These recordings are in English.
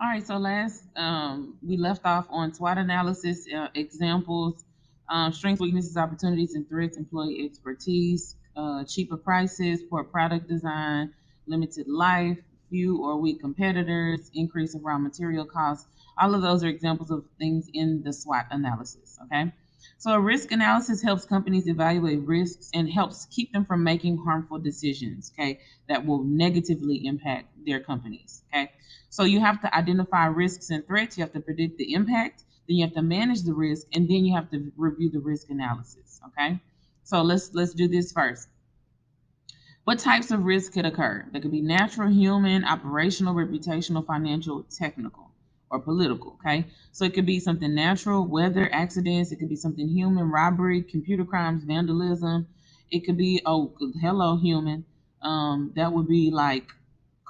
right, so last we left off on SWOT analysis examples, strengths, weaknesses, opportunities, and threats, employee expertise, cheaper prices, poor product design, limited life, few or weak competitors, increase of raw material costs. All of those are examples of things in the SWOT analysis. Okay, so a risk analysis helps companies evaluate risks and helps keep them from making harmful decisions. Okay, that will negatively impact their companies. Okay. So you have to identify risks and threats, you have to predict the impact, then you have to manage the risk, and then you have to review the risk analysis. Okay. So let's do this first. What types of risks could occur? There could be natural, human, operational, reputational, financial, technical, or political. Okay. So it could be something natural, weather, accidents, it could be something human, robbery, computer crimes, vandalism. It could be, oh, hello, human. That would be like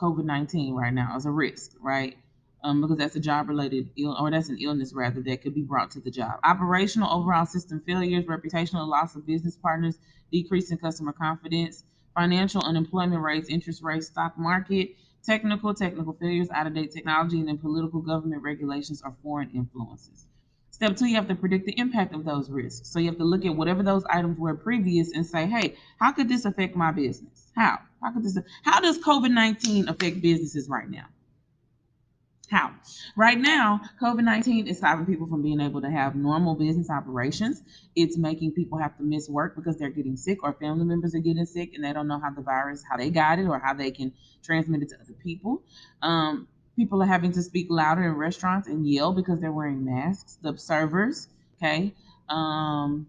COVID-19 right now as a risk, right? Because that's a job related or that's an illness rather that could be brought to the job. Operational, overall system failures, reputational loss of business partners, decrease in customer confidence, financial, unemployment rates, interest rates, stock market, technical failures, out of date technology, and then political, government regulations or foreign influences. Step two, you have to predict the impact of those risks. So you have to look at whatever those items were previous and say, hey, how could this affect my business? How? How does COVID-19 affect businesses right now? How? Right now, COVID-19 is stopping people from being able to have normal business operations. It's making people have to miss work because they're getting sick or family members are getting sick and they don't know how the virus, how they got it or how they can transmit it to other people. People are having to speak louder in restaurants and yell because they're wearing masks, the servers, okay? Um,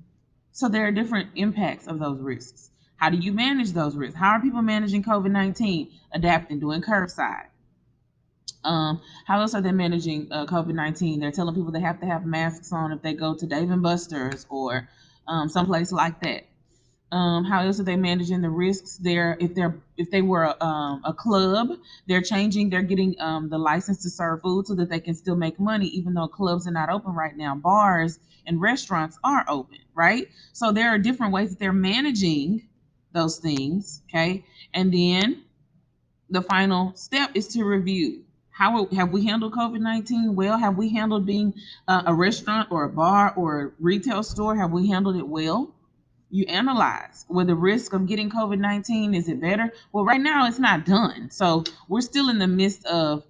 so there are different impacts of those risks. How do you manage those risks? How are people managing COVID-19? Adapting, doing curbside. How else are they managing COVID-19? They're telling people they have to have masks on if they go to Dave and Buster's or someplace like that. How else are they managing the risks? If they were a club, they're getting the license to serve food so that they can still make money, even though clubs are not open right now. Bars and restaurants are open, right? So there are different ways that they're managing those things. Okay, and then the final step is to review. How have we handled COVID-19 well? Have we handled being a restaurant or a bar or a retail store? Have we handled it well? You analyze with the risk of getting COVID-19. Is it better? Well, right now it's not done. So we're still in the midst of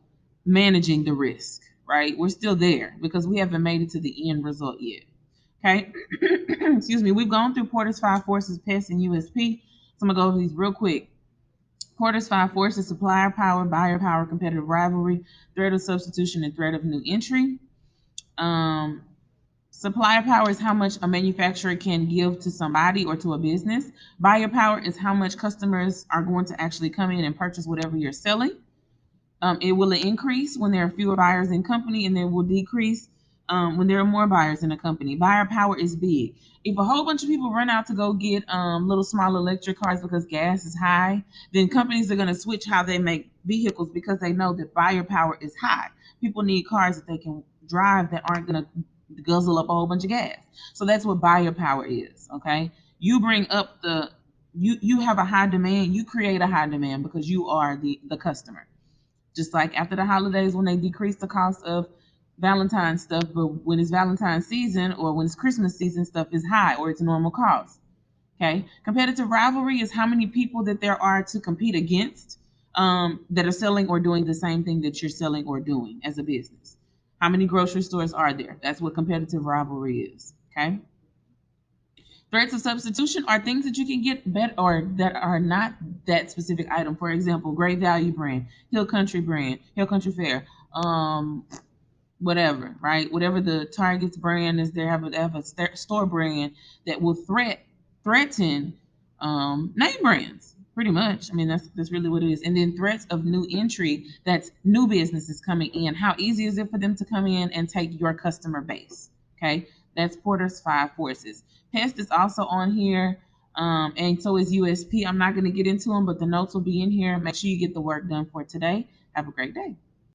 managing the risk, right? We're still there because we haven't made it to the end result yet. Okay. Excuse me. We've gone through Porter's five forces, PEST, and USP. So I'm going to go over these real quick. Porter's five forces: supplier power, buyer power, competitive rivalry, threat of substitution, and threat of new entry. Um, Supplier power is how much a manufacturer can give to somebody or to a business. Buyer power is how much customers are going to actually come in and purchase whatever you're selling. It will increase when there are fewer buyers in company, and then will decrease when there are more buyers in a company. Buyer power is big. If a whole bunch of people run out to go get little small electric cars because gas is high, then companies are going to switch how they make vehicles because they know that buyer power is high. People need cars that they can drive that aren't going to guzzle up a whole bunch of gas. So that's what buyer power is. Okay, you bring up you have a high demand, you create a high demand because you are the customer. Just like after the holidays when they decrease the cost of Valentine's stuff, but when it's Valentine's season or when it's Christmas season, stuff is high or it's normal cost. Okay. Competitive rivalry is how many people that there are to compete against that are selling or doing the same thing that you're selling or doing as a business. How many grocery stores are there? That's what competitive rivalry is. Okay. Threats of substitution are things that you can get better or that are not that specific item. For example, Great Value brand, Hill Country Fair, whatever, right? Whatever the Target's brand is, they have a store brand that will threaten name brands. Pretty much. I mean, that's really what it is. And then threats of new entry, that's new businesses coming in. How easy is it for them to come in and take your customer base? Okay, that's Porter's five forces. Pest is also on here, and so is USP. I'm not going to get into them, but the notes will be in here. Make sure you get the work done for today. Have a great day.